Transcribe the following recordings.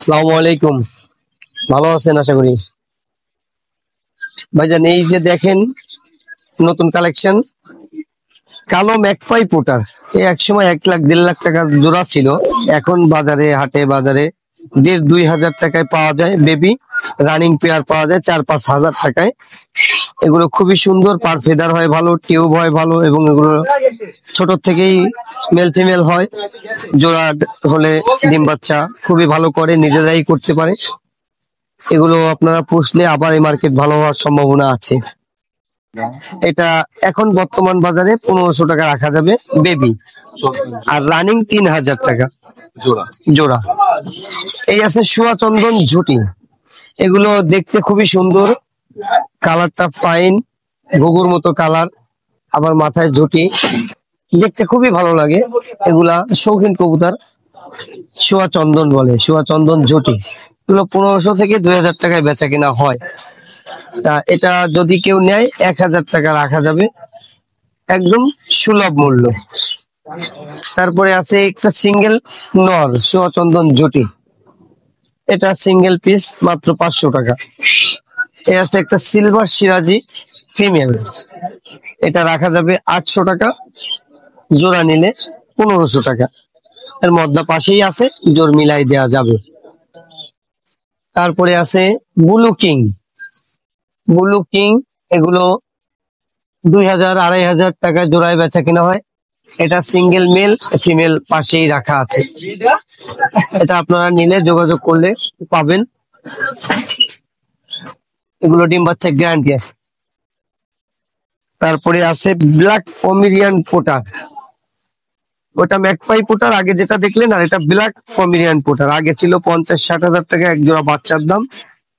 আসসালামু আলাইকুম। ভালো আছেন আশা করি। ভাইজান এই যে দেখেন নতুন কালেকশন কালো ম্যাকপাই পোটার। এই একসময় 1 লাখ 1.5 লাখ টাকার জোড়া ছিল, এখন বাজারে হাটে বাজারে 1.5-2 হাজার টাকায় পাওয়া যায়। বেবি রানিং পেয়ার পাওয়া যায় 4-5 হাজার টাকায়। এগুলো খুবই সুন্দর, পার ফেদার হয় ভালো, টিউব হয় ভালো, এবং এগুলো ছোট থেকেই মেল ফিমেল হয়। জোড়া হলে ডিম বাচ্চা খুবই ভালো করে, নিজেরাই করতে পারে। এগুলো আপনারা পুষলে আবার এই মার্কেট ভালো হওয়ার সম্ভাবনা আছে। এটা এখন বর্তমান বাজারে 1500 টাকা রাখা যাবে বেবি, আর রানিং 3000 টাকা জোড়া জোড়া। এই আছে সুয়া চন্দন ঝুটি। এগুলো দেখতে খুবই সুন্দর, কালারটা ফাইন, ঘুঘুর মতো কালার, আবার মাথায় ঝুটি, দেখতে খুবই ভালো লাগে। এগুলা শৌখিন কবুতর, সুয়া চন্দন বলে, সুয়া চন্দন ঝুটি। এগুলো 1500 থেকে 2000 টাকায় বেচা কিনা হয়। তা এটা যদি কেউ নেয় 1000 টাকা রাখা যাবে, একদম সুলভ মূল্য। তারপরে আছে একটা সিঙ্গেল নর সুয়া চন্দন ঝুটি, এটা সিঙ্গেল পিস মাত্র 500 টাকা। এ আছে একটা সিলভার সিরাজি ফিমেল, এটা রাখা যাবে 800 টাকা, জোড়া নিলে 1500 টাকা। এর মধ্যে পাশেই আছে, জোর মিলাই দেওয়া যাবে। তারপরে আছে ব্লু কিং। ব্লু কিং এগুলো 2000-2500 টাকা জোড়ায় বেচা কিনা হয়। এটা সিঙ্গেল মেল ফিমেল পাশেই রাখা আছে, এটা আপনারা নিলে যোগাযোগ করলে পাবেন। এগুলো ডিম বাচ্চা গ্যারান্টি আছে। তারপরে আছে ব্ল্যাক পমেরিয়ান পোটার, ওটা ম্যাকপাই পোটার আগে যেটা দেখলেন, আর এটা ব্ল্যাক পমেরিয়ান পোটার। আগে ছিল 50-60 হাজার টাকা এক জোড়া বাচ্চার দাম,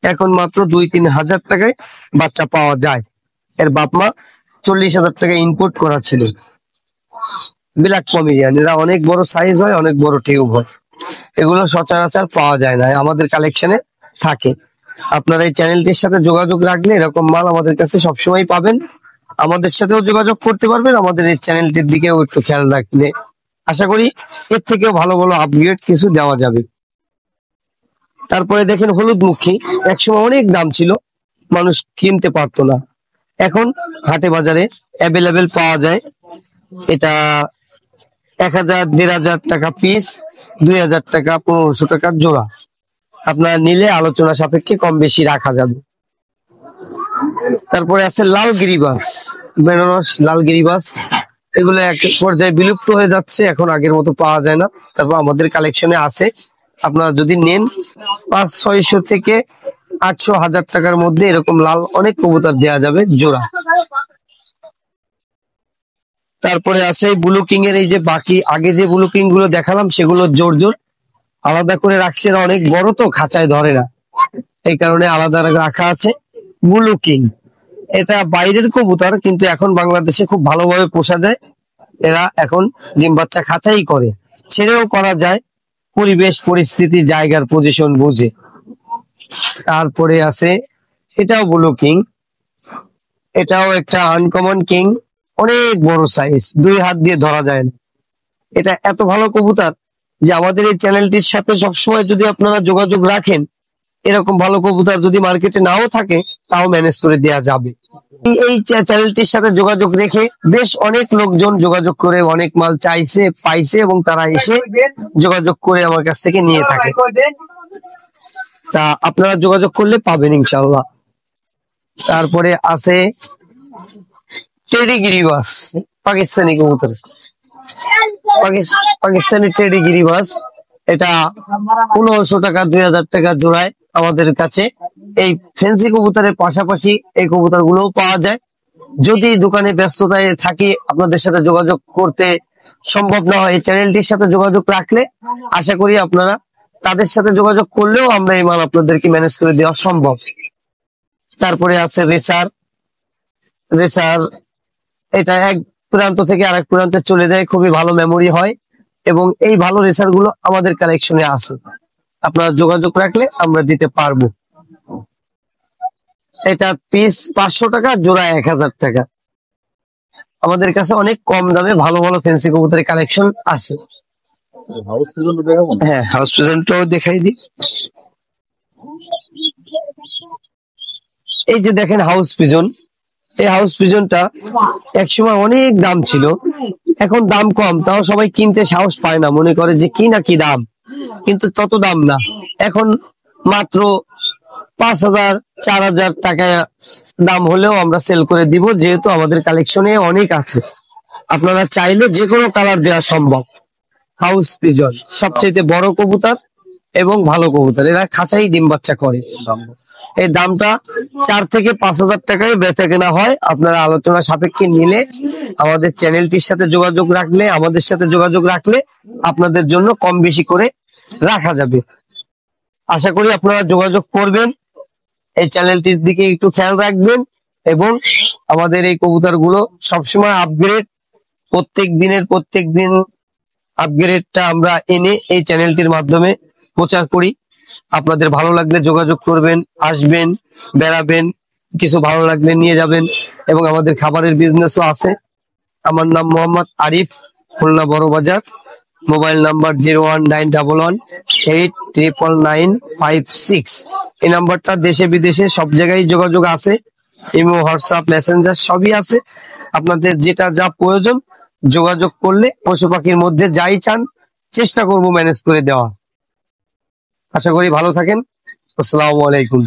এখন মাত্র 2-3 হাজার টাকায় বাচ্চা পাওয়া যায়। এর বাপ মা 40,000 টাকা ইনপুট করা ছিল। ব্ল্যাক পমেরিয়ান এরা অনেক বড় সাইজ হয়, অনেক বড় টিউব হয়। এগুলো সচরাচর পাওয়া যায় না, আমাদের কালেকশনে থাকে। আপনারা এই চ্যানেলটির সাথে যোগাযোগ রাখলে এরকম মাল আমাদের কাছে সবসময় পাবেন। আমাদের সাথেও যোগাযোগ করতে পারবেন, আমাদের এই চ্যানেলটির দিকেও একটু খেয়াল রাখলে আশা করি এর থেকেও ভালো ভালো আপগ্রেড কিছু দেওয়া যাবে। তারপরে দেখেন হলুদ মুখী, একসময় অনেক দাম ছিল, মানুষ কিনতে পারতো না, এখন হাটে বাজারে অ্যাভেলেবেল পাওয়া যায়। এটা 1000-1500 টাকা পিস, 2000 টাকা 1500 টাকা জোড়া। আপনারা নিলে আলোচনা সাপেক্ষে কম বেশি রাখা যাবে। তারপরে আছে লাল গিরিবাস, বেনারস লাল গিরিবাস। এগুলো এক পর্যায়ে বিলুপ্ত হয়ে যাচ্ছে, এখন আগের মতো পাওয়া যায় না। তারপর আমাদের কালেকশনে আছে, আপনারা যদি নেন 500-600 থেকে 800-1000 টাকার মধ্যে এরকম লাল অনেক কবুতর দেওয়া যাবে জোড়া। তারপরে আছে ব্লু কিং এর, এই যে বাকি আগে যে ব্লু কিং গুলো দেখালাম সেগুলো জোর জোর আলাদা করে রাখছে, এরা অনেক বড় তো খাঁচায় ধরে না, এই কারণে আলাদা রাখা আছে। ব্লু কিং এটা বাইরের কবুতর, কিন্তু এখন বাংলাদেশে খুব ভালোভাবে পোষা যায়। এরা এখন ডিম বাচ্চা খাঁচাই করে, ছেড়েও করা যায়, পরিবেশ পরিস্থিতি জায়গার পজিশন বুঝে। তারপরে আছে এটাও ব্লু কিং, এটাও একটা আনকমন কিং, অনেক বড় সাইজ, 2 হাত দিয়ে ধরা যায় না। এটা এত ভালো কবুতর যে আমাদের এই চ্যানেলটির সাথে সবসময় যদি আপনারা যোগাযোগ রাখেন, এরকম ভালো কবুতর যদি মার্কেটে নাও থাকে তাও ম্যানেজ করে দেওয়া যাবে। এই চ্যানেলটির সাথে যোগাযোগ রেখে বেশ অনেক লোকজন যোগাযোগ করে অনেক মাল চাইছে, পাইছে, এবং তারা এসে যোগাযোগ করে আমার কাছ থেকে নিয়ে থাকে। তা আপনারা যোগাযোগ করলে পাবেন ইনশাল্লাহ। তারপরে আছে টেডি গিরিবাস, পাকিস্তানি কবুতর, পাকিস্তানি টেডি গিরিবাস। এটা 1500 টাকা 2000 টাকা জোড়ায় আমাদের কাছে। এই ফেন্সি কবুতরের পাশাপাশি এই কবুতর গুলোও পাওয়া যায়। যদি দোকানে ব্যস্ততায় থাকি, আপনাদের সাথে যোগাযোগ করতে সম্ভব না হয়, চ্যানেলটির সাথে যোগাযোগ রাখলে আশা করি আপনারা তাদের সাথে যোগাযোগ করলেও আমরা এই মাল আপনাদেরকে ম্যানেজ করে দেওয়া সম্ভব। তারপরে আছে রেসার। রেসার এটা এক প্রান্ত থেকে আরেক প্রান্তে চলে যায়, খুবই ভালো মেমোরি হয়, এবং এই ভালো রেসার গুলো আমাদের কালেকশনে আছে। আপনারা যোগাযোগ রাখলে আমরা দিতে পারবো। এটা পিস 500 টাকা, জোড়া 1000 টাকা। আমাদের কাছে অনেক কম দামে ভালো ভালো ফেন্সি কবুতরের কালেকশন আছে। হাউস পর্যন্ত দেখাবো? হ্যাঁ, হাউস প্রেজেন্টটাও দেখাই দিই। এই যে দেখেন হাউস পিজন, এই হাউস পিজনটা একসময় অনেক দাম ছিল, এখন দাম কম, তাও সবাই কিনতে সাহস পায় না, মনে করে যে কি না কি দাম, কিন্তু তত দাম না। এখন মাত্র 5,000 4,000 টাকা দাম হলেও আমরা সেল করে দিব, যেহেতু আমাদের কালেকশনে অনেক আছে। আপনারা চাইলে যে কোনো কালার দেওয়া সম্ভব। হাউস পিজন সবচেয়ে বড় কবুতর এবং ভালো কবুতর, এরা খাঁচাই ডিম বাচ্চা করে। এই দামটা 4 থেকে 5,000 টাকায় বেচা কেনা হয়। আপনারা আলোচনা সাপেক্ষে নিলে আমাদের চ্যানেলটির সাথে যোগাযোগ রাখলে, আমাদের সাথে যোগাযোগ রাখলে আপনাদের জন্য কম বেশি করে রাখা যাবে। আশা করি আপনারা যোগাযোগ করবেন, এই চ্যানেলটির দিকে একটু খেয়াল রাখবেন এবং আমাদের এই কবুতর গুলো সবসময় আপগ্রেড, প্রত্যেক দিন আপগ্রেডটা আমরা এনে এই চ্যানেলটির মাধ্যমে প্রচার করি। আপনাদের ভালো লাগলে যোগাযোগ করবেন, আসবেন, বেড়াবেন, কিছু ভালো লাগলে নিয়ে যাবেন। এবং আমাদের খাবারের বিজনেসও আছে। আমার নাম মোহাম্মদ আরিফ, খুলনা বড় বাজার। Mobile number 01911839956। এই নাম্বারটা দেশে বিদেশে সব জায়গায় যোগাযোগ আছে, ইমো, হোয়াটসঅ্যাপ, মেসেঞ্জার সবই আছে। আপনাদের যেটা যা প্রয়োজন যোগাযোগ করলে পশু পাখির মধ্যে যাই চান চেষ্টা করব ম্যানেজ করে দেওয়া। আশা করি ভালো থাকেন। আসসালামু আলাইকুম।